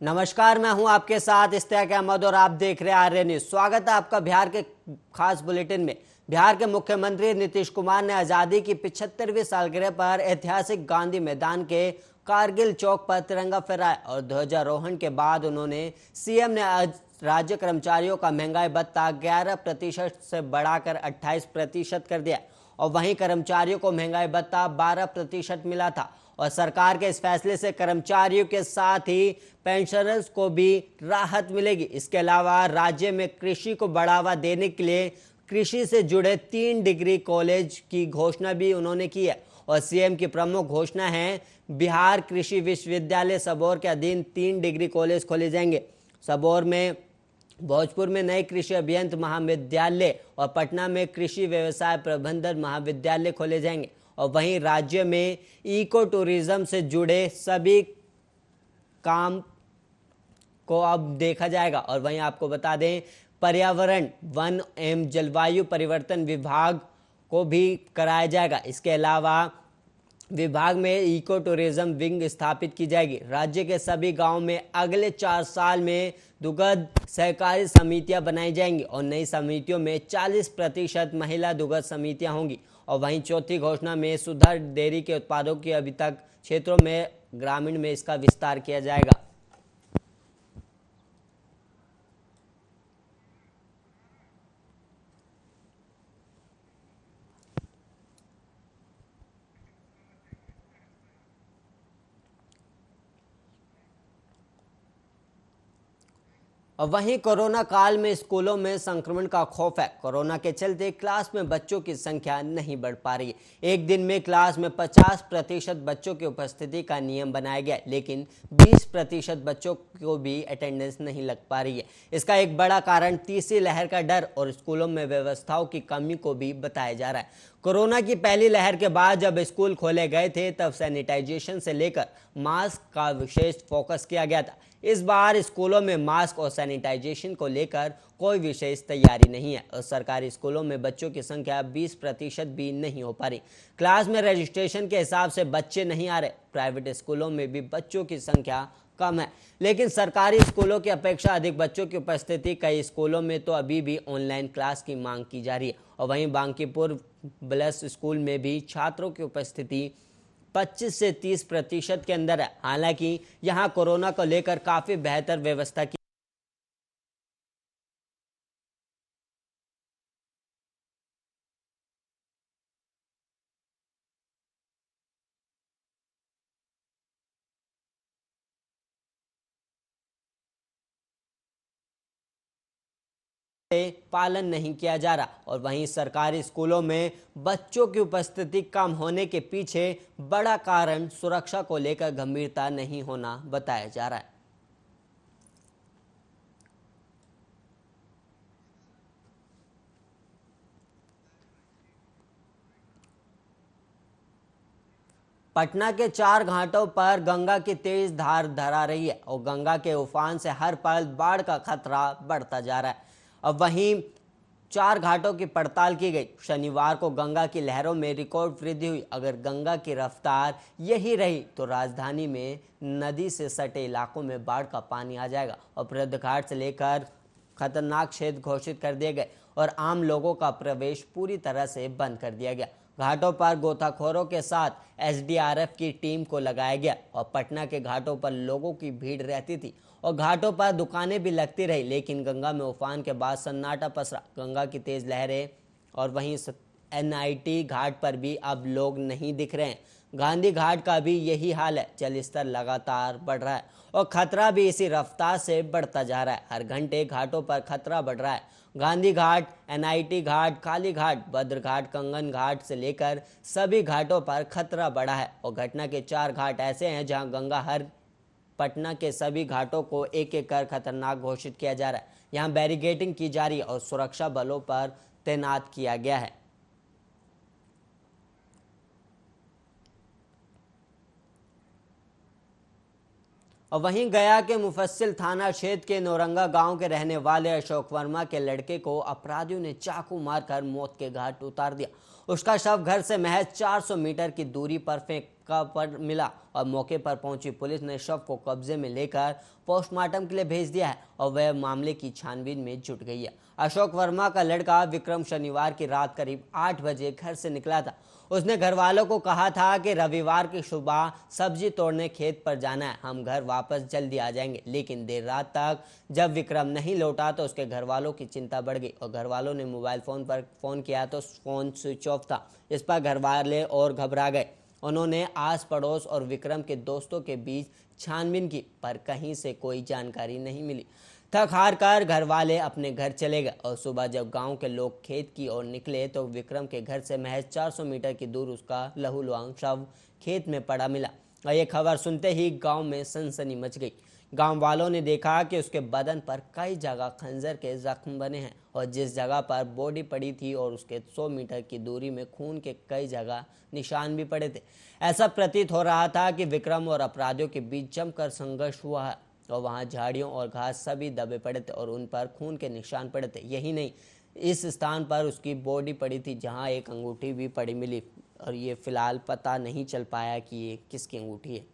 नमस्कार, मैं हूं आपके साथ इश्तियाक अहमद और आप देख रहे हैं आर्य न्यूज। स्वागत है आपका बिहार के खास बुलेटिन में। बिहार के मुख्यमंत्री नीतीश कुमार ने आजादी की 75वीं सालगिरह पर ऐतिहासिक गांधी मैदान के कारगिल चौक पर तिरंगा फहराया और ध्वजारोहण के बाद उन्होंने सीएम ने आज राज्य कर्मचारियों का महंगाई भत्ता 11% से बढ़ाकर 28% कर दिया और वहीं कर्मचारियों को महंगाई भत्ता 12% मिला था। और सरकार के इस फैसले से कर्मचारियों के साथ ही पेंशनर्स को भी राहत मिलेगी। इसके अलावा राज्य में कृषि को बढ़ावा देने के लिए कृषि से जुड़े 3 डिग्री कॉलेज की घोषणा भी उन्होंने की है। और सीएम की प्रमुख घोषणा है, बिहार कृषि विश्वविद्यालय सबौर के अधीन 3 डिग्री कॉलेज खोले जाएंगे। सबौर में, भोजपुर में नए कृषि अभियंत्र महाविद्यालय और पटना में कृषि व्यवसाय प्रबंधन महाविद्यालय खोले जाएंगे। और वहीं राज्य में इको टूरिज्म से जुड़े सभी काम को अब देखा जाएगा। और वहीं आपको बता दें, पर्यावरण, वन एवं जलवायु परिवर्तन विभाग को भी कराया जाएगा। इसके अलावा विभाग में इको टूरिज्म विंग स्थापित की जाएगी। राज्य के सभी गांवों में अगले 4 साल में दुग्ध सहकारी समितियां बनाई जाएंगी और नई समितियों में 40% महिला दुग्ध समितियां होंगी। और वहीं चौथी घोषणा में सुधार डेयरी के उत्पादों की अभी तक क्षेत्रों में ग्रामीण में इसका विस्तार किया जाएगा। और वहीं कोरोना काल में स्कूलों में संक्रमण का खौफ है। कोरोना के चलते क्लास में बच्चों की संख्या नहीं बढ़ पा रही है। एक दिन में क्लास में 50% बच्चों की उपस्थिति का नियम बनाया गया, लेकिन 20% बच्चों को भी अटेंडेंस नहीं लग पा रही है। इसका एक बड़ा कारण तीसरी लहर का डर और स्कूलों में व्यवस्थाओं की कमी को भी बताया जा रहा है। कोरोना की पहली लहर के बाद जब स्कूल खोले गए थे, तब सैनिटाइजेशन से लेकर मास्क का विशेष फोकस किया गया था। इस बार स्कूलों में मास्क और सैनिटाइजेशन को लेकर कोई विशेष तैयारी नहीं है और सरकारी स्कूलों में बच्चों की संख्या 20% भी नहीं हो पा रही। क्लास में रजिस्ट्रेशन के हिसाब से बच्चे नहीं आ रहे। प्राइवेट स्कूलों में भी बच्चों की संख्या कम है, लेकिन सरकारी स्कूलों की अपेक्षा अधिक बच्चों की उपस्थिति। कई स्कूलों में तो अभी भी ऑनलाइन क्लास की मांग की जा रही है। और वहीं बांकीपुर ब्लस स्कूल में भी छात्रों की उपस्थिति 25 से 30% के अंदर है। हालांकि यहां कोरोना को लेकर काफी बेहतर व्यवस्था की पालन नहीं किया जा रहा। और वहीं सरकारी स्कूलों में बच्चों की उपस्थिति कम होने के पीछे बड़ा कारण सुरक्षा को लेकर गंभीरता नहीं होना बताया जा रहा है। पटना के 4 घाटों पर गंगा की तेज धार धरा रही है और गंगा के उफान से हर पल बाढ़ का खतरा बढ़ता जा रहा है। अब वहीं 4 घाटों की पड़ताल की गई। शनिवार को गंगा की लहरों में रिकॉर्ड वृद्धि हुई। अगर गंगा की रफ्तार यही रही तो राजधानी में नदी से सटे इलाकों में बाढ़ का पानी आ जाएगा और प्रसिद्ध घाट से लेकर खतरनाक क्षेत्र घोषित कर दिए गए और आम लोगों का प्रवेश पूरी तरह से बंद कर दिया गया। घाटों पर गोताखोरों के साथ एसडीआरएफ की टीम को लगाया गया और पटना के घाटों पर लोगों की भीड़ रहती थी और घाटों पर दुकानें भी लगती रही, लेकिन गंगा में उफान के बाद सन्नाटा पसरा। गंगा की तेज लहरें और वहीं एनआईटी घाट पर भी अब लोग नहीं दिख रहे हैं। गांधी घाट का भी यही हाल है। जल स्तर लगातार बढ़ रहा है और खतरा भी इसी रफ्तार से बढ़ता जा रहा है। हर घंटे घाटों पर खतरा बढ़ रहा है। गांधी घाट, एनआईटी घाट, काली घाट, भद्र घाट, कंगन घाट से लेकर सभी घाटों पर खतरा बढ़ा है। और घटना के 4 घाट ऐसे हैं जहां गंगा हर पटना के सभी घाटों को एक एक कर खतरनाक घोषित किया जा रहा है। यहां बैरिकेडिंग की जा रही है और सुरक्षा बलों पर तैनात किया गया है। और वहीं गया के मुफस्सिल थाना क्षेत्र के नौरंगा गांव के रहने वाले अशोक वर्मा के लड़के को अपराधियों ने चाकू मारकर मौत के घाट उतार दिया। उसका शव घर से महज 400 मीटर की दूरी पर फेंक का पर मिला और मौके पर पहुंची पुलिस ने शव को कब्जे में लेकर पोस्टमार्टम के लिए भेज दिया है और वह मामले की छानबीन में जुट गई है। अशोक वर्मा का लड़का विक्रम शनिवार की रात करीब 8 बजे घर से निकला था। उसने घर वालों को कहा था कि रविवार की सुबह सब्जी तोड़ने खेत पर जाना है, हम घर वापस जल्दी आ जाएंगे। लेकिन देर रात तक जब विक्रम नहीं लौटा तो उसके घर वालों की चिंता बढ़ गई और घर वालों ने मोबाइल फोन पर फोन किया तो फोन स्विच ऑफ था। इस पर घर वाले और घबरा गए। उन्होंने आस पड़ोस और विक्रम के दोस्तों के बीच छानबीन की, पर कहीं से कोई जानकारी नहीं मिली। थक हार कर घर वाले अपने घर चले गए और सुबह जब गांव के लोग खेत की ओर निकले तो विक्रम के घर से महज 400 मीटर की दूर उसका लहूलुहान शव खेत में पड़ा मिला और ये खबर सुनते ही गांव में सनसनी मच गई। गांव वालों ने देखा कि उसके बदन पर कई जगह खंजर के जख्म बने हैं और जिस जगह पर बॉडी पड़ी थी और उसके 100 मीटर की दूरी में खून के कई जगह निशान भी पड़े थे। ऐसा प्रतीत हो रहा था कि विक्रम और अपराधियों के बीच जमकर संघर्ष हुआ है और वहां झाड़ियों और घास सभी दबे पड़े थे और उन पर खून के निशान पड़े थे। यही नहीं, इस स्थान पर उसकी बॉडी पड़ी थी जहां एक अंगूठी भी पड़ी मिली और ये फिलहाल पता नहीं चल पाया कि ये किसकी अंगूठी है।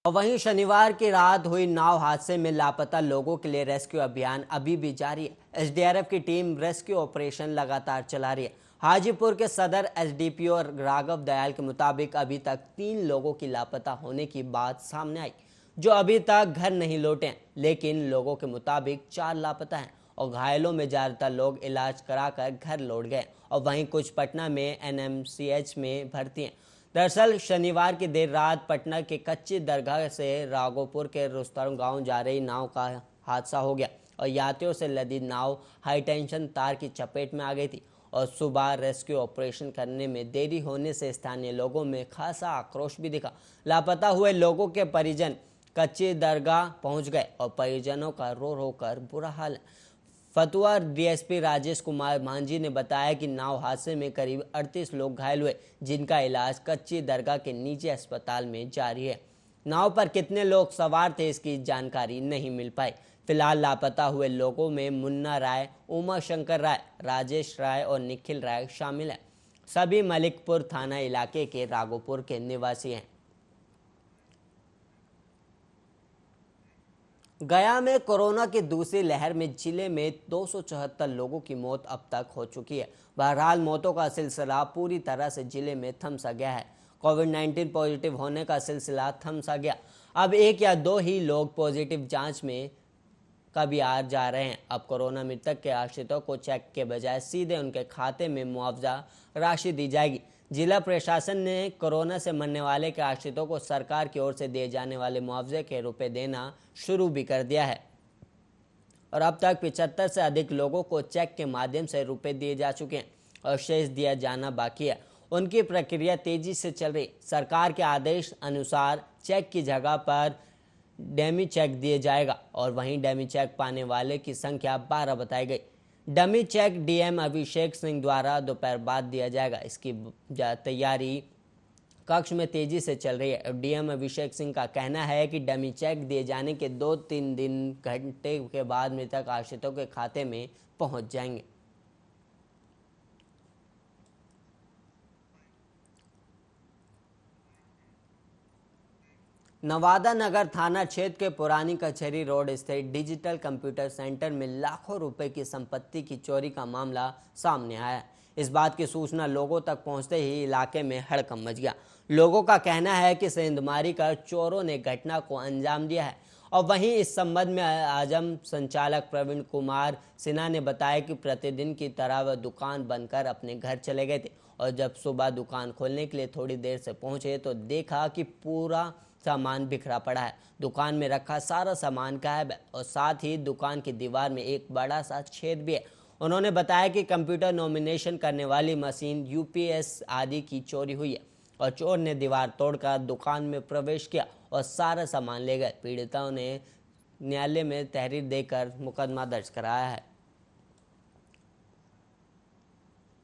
और वहीं शनिवार की रात हुई नाव हादसे में लापता लोगों के लिए रेस्क्यू अभियान अभी भी जारी है। एसडीआरएफ की टीम रेस्क्यू ऑपरेशन लगातार चला रही है। हाजीपुर के सदर एसडीपीओ राघव दयाल के मुताबिक अभी तक 3 लोगों की लापता होने की बात सामने आई, जो अभी तक घर नहीं लौटे हैं। लेकिन लोगों के मुताबिक 4 लापता हैं और घायलों में ज्यादातर लोग इलाज कराकर घर लौट गए और वहीं कुछ पटना में एनएमसीएच में भर्ती हैं। दरअसल शनिवार की देर रात पटना के कच्ची दरगाह से राघोपुर के रुस्तम गांव जा रही नाव का हादसा हो गया और यात्रियों से लदी नाव हाई टेंशन तार की चपेट में आ गई थी और सुबह रेस्क्यू ऑपरेशन करने में देरी होने से स्थानीय लोगों में खासा आक्रोश भी दिखा। लापता हुए लोगों के परिजन कच्ची दरगाह पहुंच गए और परिजनों का रो रो कर बुरा हाल है। फतुहा डीएसपी राजेश कुमार मांझी ने बताया कि नाव हादसे में करीब 38 लोग घायल हुए, जिनका इलाज कच्ची दरगाह के निजी अस्पताल में जारी है। नाव पर कितने लोग सवार थे इसकी जानकारी नहीं मिल पाई। फिलहाल लापता हुए लोगों में मुन्ना राय, उमा शंकर राय, राजेश राय और निखिल राय शामिल हैं। सभी मलिकपुर थाना इलाके के राघोपुर के निवासी हैं। गया में कोरोना की दूसरी लहर में जिले में 274 लोगों की मौत अब तक हो चुकी है। बहरहाल मौतों का सिलसिला पूरी तरह से जिले में थम सा गया है। कोविड-19 पॉजिटिव होने का सिलसिला थम सा गया। अब 1 या 2 ही लोग पॉजिटिव जांच में कभी आ जा रहे हैं। अब कोरोना मृतक के आश्रितों को चेक के बजाय सीधे उनके खाते में मुआवजा राशि दी जाएगी। जिला प्रशासन ने कोरोना से मरने वाले के आश्रितों को सरकार की ओर से दिए जाने वाले मुआवजे के रुपए देना शुरू भी कर दिया है और अब तक 75 से अधिक लोगों को चेक के माध्यम से रुपए दिए जा चुके हैं और शेष दिया जाना बाकी है। उनकी प्रक्रिया तेजी से चल रही। सरकार के आदेश अनुसार चेक की जगह पर डमी चेक दिए जाएगा और वहीं डमी चेक पाने वाले की संख्या 12 बताई गई। Dummy check DM Abhishek Singh द्वारा दोपहर बाद दिया जाएगा। इसकी तैयारी कक्ष में तेजी से चल रही है। डीएम अभिषेक सिंह का कहना है कि डमी चेक दिए जाने के 2-3 घंटे के बाद मृतक आश्रितों के खाते में पहुंच जाएंगे। नवादा नगर थाना क्षेत्र के पुरानी कचहरी रोड स्थित डिजिटल कंप्यूटर सेंटर में लाखों रुपए की संपत्ति की चोरी का मामला सामने आया है। इस बात की सूचना लोगों तक पहुंचते ही इलाके में हड़कंप मच गया। लोगों का कहना है कि सेंधमारी कर चोरों ने घटना को अंजाम दिया है और वहीं इस संबंध में आजम संचालक प्रवीण कुमार सिन्हा ने बताया कि प्रतिदिन की तरह वह दुकान बंद कर अपने घर चले गए थे और जब सुबह दुकान खोलने के लिए थोड़ी देर से पहुंचे तो देखा कि पूरा सामान बिखरा पड़ा है। दुकान में रखा सारा सामान गायब है और साथ ही दुकान की दीवार में एक बड़ा सा छेद भी है। उन्होंने बताया कि कंप्यूटर नॉमिनेशन करने वाली मशीन, यूपीएस आदि की चोरी हुई है और चोर ने दीवार तोड़कर दुकान में प्रवेश किया और सारा सामान ले गए। पीड़िताओं ने न्यायालय में तहरीर देकर मुकदमा दर्ज कराया है।